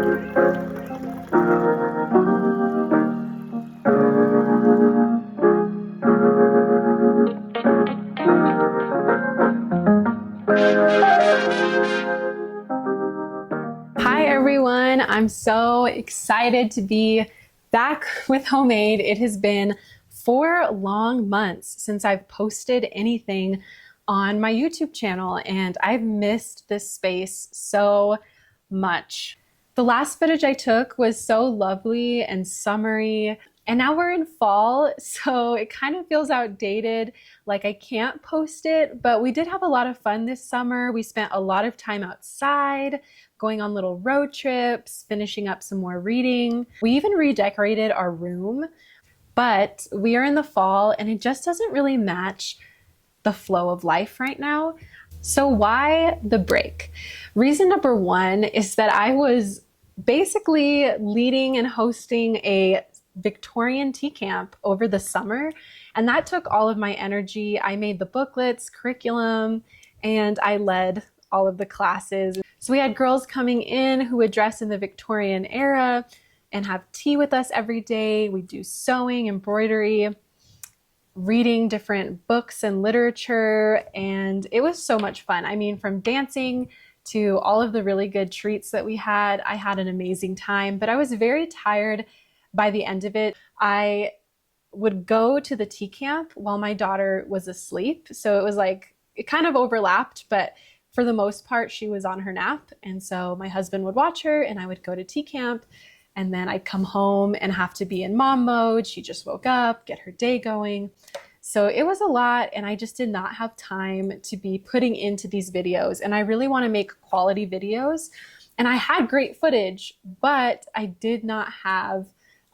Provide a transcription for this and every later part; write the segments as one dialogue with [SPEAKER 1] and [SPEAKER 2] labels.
[SPEAKER 1] Hi everyone, I'm so excited to be back with Homemade. It has been 4 long months since I've posted anything on my YouTube channel, and I've missed this space so much. The last footage I took was so lovely and summery, and now we're in fall, so it kind of feels outdated, like I can't post it, but we did have a lot of fun this summer. We spent a lot of time outside, going on little road trips, finishing up some more reading. We even redecorated our room, but we are in the fall and it just doesn't really match the flow of life right now. So why the break? Reason number one is that I was basically leading and hosting a Victorian tea camp over the summer, and that took all of my energy. I made the booklets, curriculum, and I led all of the classes. So we had girls coming in who would dress in the Victorian era and have tea with us every day. We do sewing, embroidery, reading different books and literature, and it was so much fun. I mean, from dancing to all of the really good treats that we had, I had an amazing time, but I was very tired by the end of it. I would go to the tea camp while my daughter was asleep, so it was like, it kind of overlapped, but for the most part, she was on her nap, and so my husband would watch her and I would go to tea camp, and then I'd come home and have to be in mom mode. She just woke up, get her day going. So it was a lot, and I just did not have time to be putting into these videos, and I really want to make quality videos. And I had great footage, but I did not have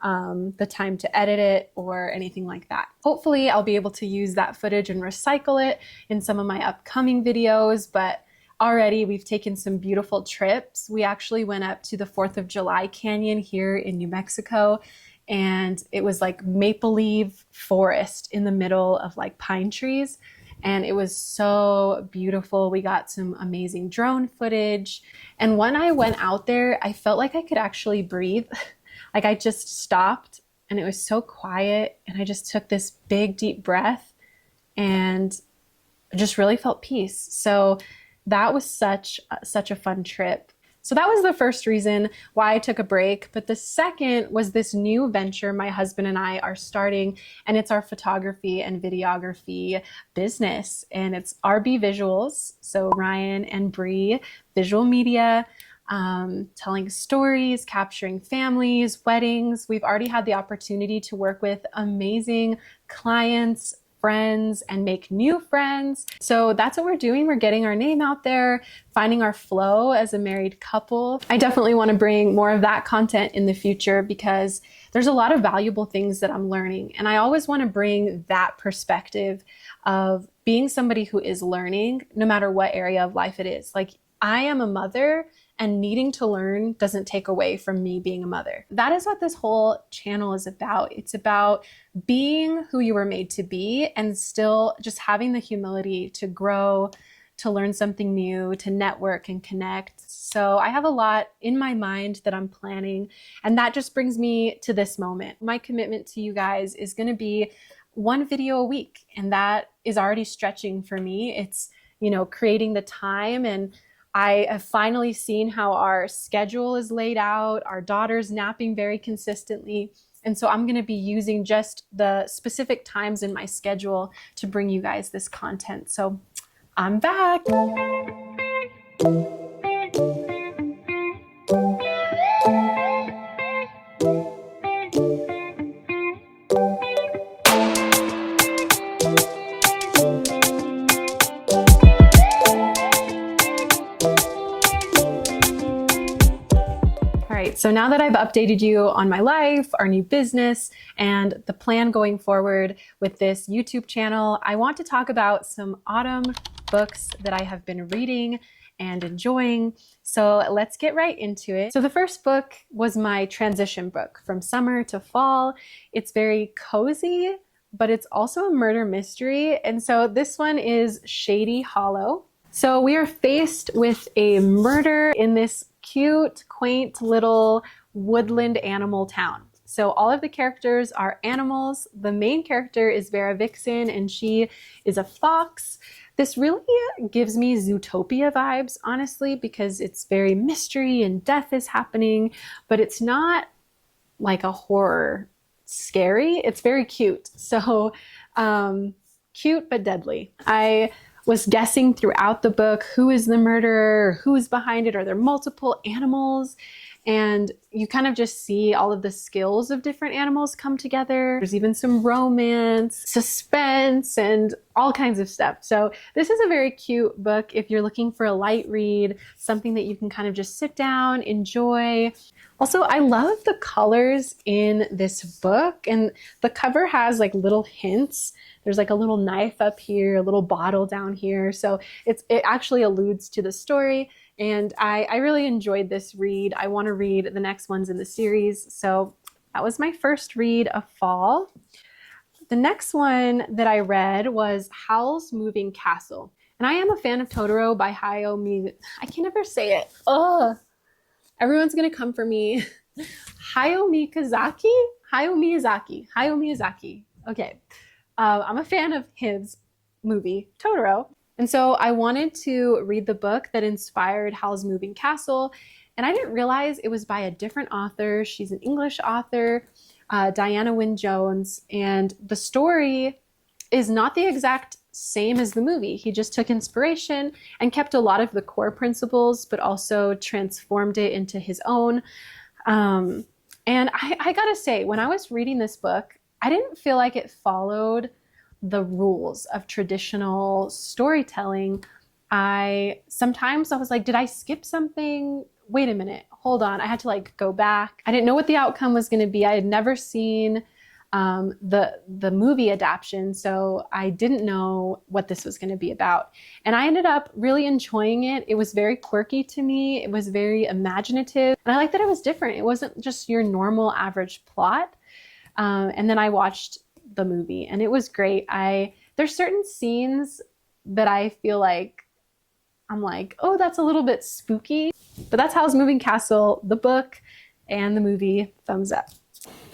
[SPEAKER 1] the time to edit it or anything like that. Hopefully I'll be able to use that footage and recycle it in some of my upcoming videos, but already we've taken some beautiful trips. We actually went up to the 4th of July Canyon here in New Mexico, and it was like maple leaf forest in the middle of like pine trees, and it was so beautiful. We got some amazing drone footage, and when I went out there, I felt like I could actually breathe. Like I just stopped and it was so quiet, and I just took this big deep breath and just really felt peace. So that was such a fun trip. So that was the first reason why I took a break. But the second was this new venture my husband and I are starting, and it's our photography and videography business, and it's RB Visuals. So Ryan and Bree Visual Media, telling stories, capturing families, weddings. We've already had the opportunity to work with amazing clients, friends, and make new friends. So that's what we're doing. We're getting our name out there, finding our flow as a married couple. I definitely want to bring more of that content in the future because there's a lot of valuable things that I'm learning. And I always want to bring that perspective of being somebody who is learning no matter what area of life it is. Like, I am a mother, and needing to learn doesn't take away from me being a mother. That is what this whole channel is about. It's about being who you were made to be and still just having the humility to grow, to learn something new, to network and connect. So I have a lot in my mind that I'm planning, and that just brings me to this moment. My commitment to you guys is going to be 1 video a week, and that is already stretching for me. It's, you know, creating the time, and I have finally seen how our schedule is laid out. Our daughter's napping very consistently. And so I'm going to be using just the specific times in my schedule to bring you guys this content. So I'm back. So now that I've updated you on my life, our new business, and the plan going forward with this YouTube channel, I want to talk about some autumn books that I have been reading and enjoying. So let's get right into it. So the first book was my transition book from summer to fall. It's very cozy, but it's also a murder mystery. And so this one is Shady Hollow. So we are faced with a murder in this cute, quaint little woodland animal town. So all of the characters are animals. The main character is Vera Vixen, and she is a fox. This really gives me Zootopia vibes, honestly, because it's very mystery and death is happening, but it's not like a horror scary. It's very cute. So cute but deadly. I was guessing throughout the book who is the murderer, who is behind it, are there multiple animals? And you kind of just see all of the skills of different animals come together. There's even some romance, suspense, and all kinds of stuff. So this is a very cute book if you're looking for a light read, something that you can kind of just sit down, enjoy. Also, I love the colors in this book, and the cover has like little hints. There's like a little knife up here, a little bottle down here. So it actually alludes to the story. And I really enjoyed this read. I want to read the next ones in the series. So that was my first read of fall. The next one that I read was Howl's Moving Castle. And I am a fan of Totoro by I can never say it. Ugh. Everyone's going to come for me. Hayao Miyazaki. Okay. I'm a fan of his movie, Totoro. And so I wanted to read the book that inspired Howl's Moving Castle. And I didn't realize it was by a different author. She's an English author, Diana Wynne Jones. And the story is not the exact same as the movie. He just took inspiration and kept a lot of the core principles, but also transformed it into his own. And I gotta say, when I was reading this book, I didn't feel like it followed the rules of traditional storytelling. Sometimes I was like, did I skip something? Wait a minute, hold on. I had to like go back. I didn't know what the outcome was going to be. I had never seen the movie adaptation, so I didn't know what this was going to be about. And I ended up really enjoying it. It was very quirky to me. It was very imaginative. And I liked that it was different. It wasn't just your normal average plot. And then I watched the movie and it was great. There's certain scenes that I feel like I'm like, oh, that's a little bit spooky, but that's Howl's Moving Castle, the book and the movie, thumbs up.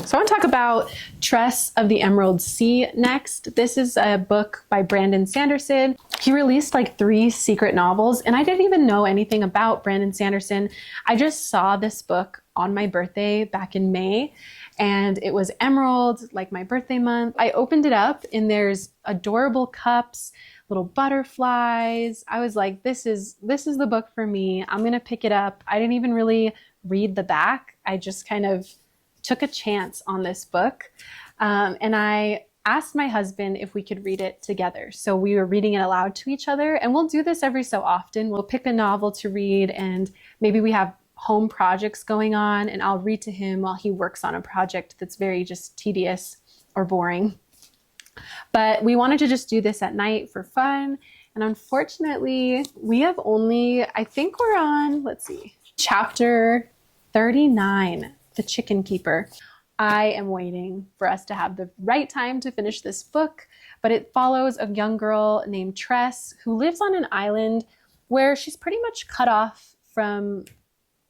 [SPEAKER 1] So I want to talk about Tress of the Emerald Sea next. This is a book by Brandon Sanderson. He released like 3 secret novels, and I didn't even know anything about Brandon Sanderson. I just saw this book on my birthday back in May, and it was Emerald, like my birthday month. I opened it up and there's adorable cups, little butterflies. I was like, this is the book for me. I'm gonna pick it up. I didn't even really read the back. I just kind of took a chance on this book. And I asked my husband if we could read it together. So we were reading it aloud to each other, and we'll do this every so often. We'll pick a novel to read, and maybe we have home projects going on, and I'll read to him while he works on a project that's very just tedious or boring. But we wanted to just do this at night for fun. And unfortunately, we have only, I think we're on, let's see, chapter 39. The Chicken Keeper. I am waiting for us to have the right time to finish this book, but it follows a young girl named Tress who lives on an island where she's pretty much cut off from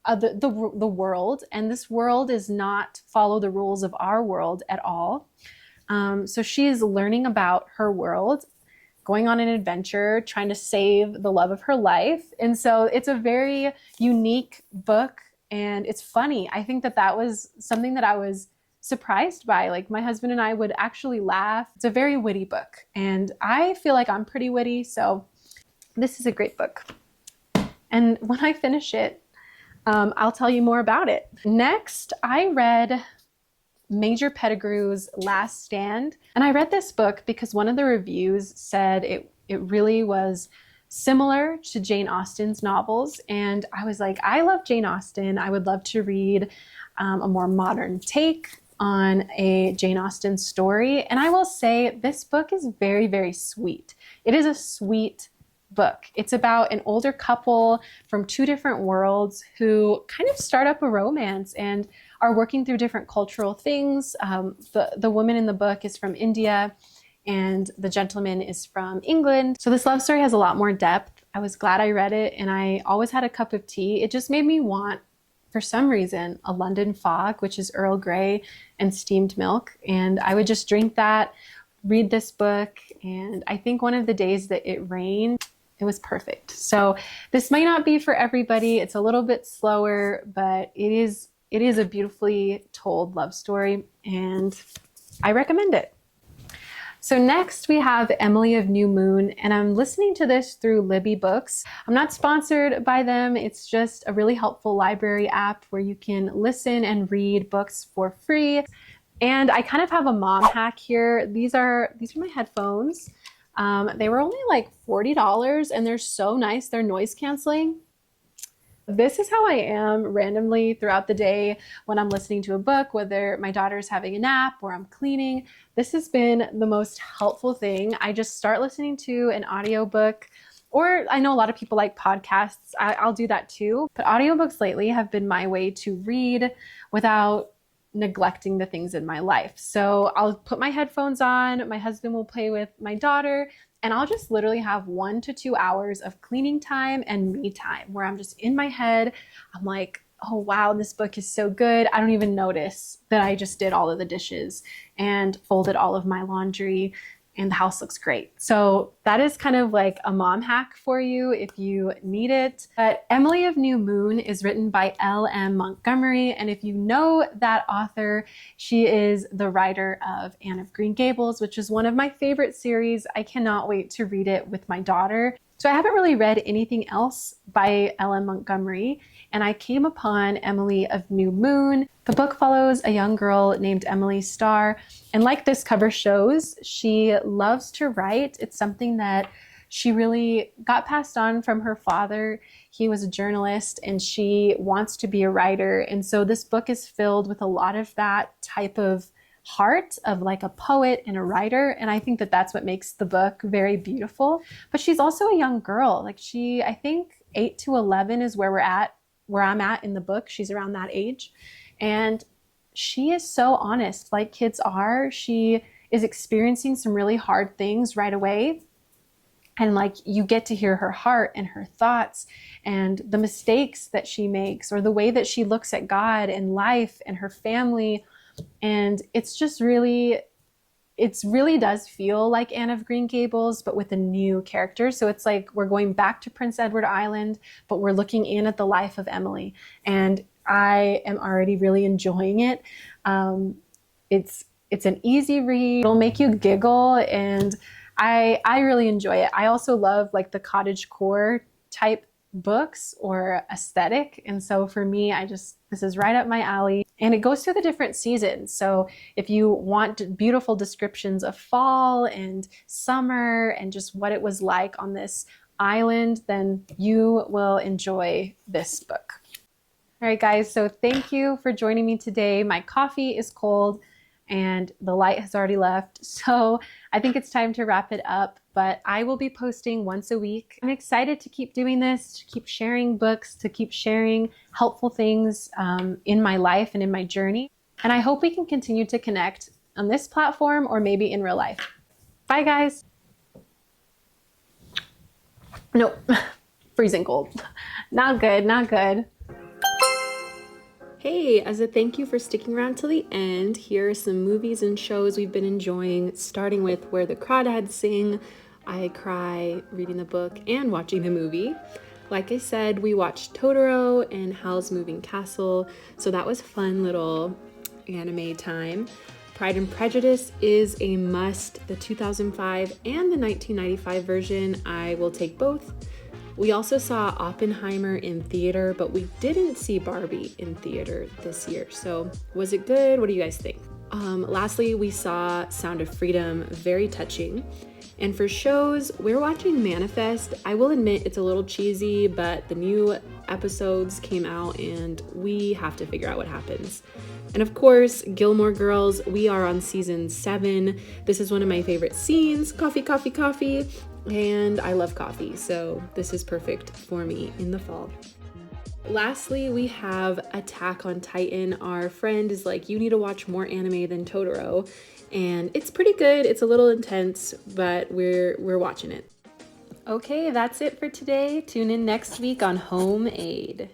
[SPEAKER 1] the world, and this world does not follow the rules of our world at all. So she is learning about her world, going on an adventure, trying to save the love of her life. And so it's a very unique book. And it's funny. I think that was something that I was surprised by. Like my husband and I would actually laugh. It's a very witty book. And I feel like I'm pretty witty. So this is a great book. And when I finish it, I'll tell you more about it. Next, I read Major Pettigrew's Last Stand. And I read this book because one of the reviews said it really was similar to Jane Austen's novels. And I was like, I love Jane Austen. I would love to read a more modern take on a Jane Austen story. And I will say this book is very, very sweet. It is a sweet book. It's about an older couple from 2 different worlds who kind of start up a romance and are working through different cultural things. The woman in the book is from India, and the gentleman is from England. So this love story has a lot more depth. I was glad I read it, and I always had a cup of tea. It just made me want, for some reason, a London fog, which is Earl Grey and steamed milk. And I would just drink that, read this book. And I think one of the days that it rained, it was perfect. So this might not be for everybody. It's a little bit slower, but it is a beautifully told love story, and I recommend it. So next we have Emily of New Moon, and I'm listening to this through Libby Books. I'm not sponsored by them. It's just a really helpful library app where you can listen and read books for free. And I kind of have a mom hack here. These are my headphones. They were only like $40 and they're so nice. They're noise canceling. This is how I am randomly throughout the day when I'm listening to a book, whether my daughter's having a nap or I'm cleaning. This has been the most helpful thing. I just start listening to an audiobook, or I know a lot of people like podcasts. I'll do that too. But audiobooks lately have been my way to read without neglecting the things in my life. So I'll put my headphones on, my husband will play with my daughter, and I'll just literally have 1 to 2 hours of cleaning time and me time where I'm just in my head. I'm like, oh wow, this book is so good. I don't even notice that I just did all of the dishes and folded all of my laundry and the house looks great. So that is kind of like a mom hack for you if you need it. But Emily of New Moon is written by L.M. Montgomery. And if you know that author, she is the writer of Anne of Green Gables, which is one of my favorite series. I cannot wait to read it with my daughter. So I haven't really read anything else by L.M. Montgomery, and I came upon Emily of New Moon. The book follows a young girl named Emily Starr, and like this cover shows, she loves to write. It's something that she really got passed on from her father. He was a journalist, and she wants to be a writer. And so this book is filled with a lot of that type of heart of like a poet and a writer. And I think that that's what makes the book very beautiful. But she's also a young girl. Like I think 8 to 11 is where I'm at in the book. She's around that age. And she is so honest, like kids are. She is experiencing some really hard things right away. And like you get to hear her heart and her thoughts and the mistakes that she makes, or the way that she looks at God and life and her family. And it really does feel like Anne of Green Gables, but with a new character. So it's like we're going back to Prince Edward Island, but we're looking in at the life of Emily. And I am already really enjoying it. It's an easy read. It'll make you giggle, and I really enjoy it. I also love like the cottagecore type books or aesthetic. And so for me, this is right up my alley, and it goes through the different seasons. So if you want beautiful descriptions of fall and summer and just what it was like on this island, then you will enjoy this book. All right, guys. So thank you for joining me today. My coffee is cold and the light has already left. So I think it's time to wrap it up, but I will be posting once a week. I'm excited to keep doing this, to keep sharing books, to keep sharing helpful things in my life and in my journey. And I hope we can continue to connect on this platform or maybe in real life. Bye, guys. Nope, freezing cold. Not good, not good. Hey, as a thank you for sticking around till the end, here are some movies and shows we've been enjoying, starting with Where the Crawdads Sing. I cry reading the book and watching the movie. Like I said, we watched Totoro and Howl's Moving Castle, so that was fun little anime time. Pride and Prejudice is a must, the 2005 and the 1995 version. I will take both. We also saw Oppenheimer in theater, but we didn't see Barbie in theater this year. So was it good? What do you guys think? Lastly, we saw Sound of Freedom, very touching. And for shows, we're watching Manifest. I will admit it's a little cheesy, but the new episodes came out and we have to figure out what happens. And of course, Gilmore Girls, we are on season 7. This is one of my favorite scenes, coffee, coffee, coffee. And I love coffee, so this is perfect for me in the fall. Lastly, we have Attack on Titan. Our friend is like, you need to watch more anime than Totoro. And it's pretty good. It's a little intense, but we're watching it. Okay, that's it for today. Tune in next week on Home Aid.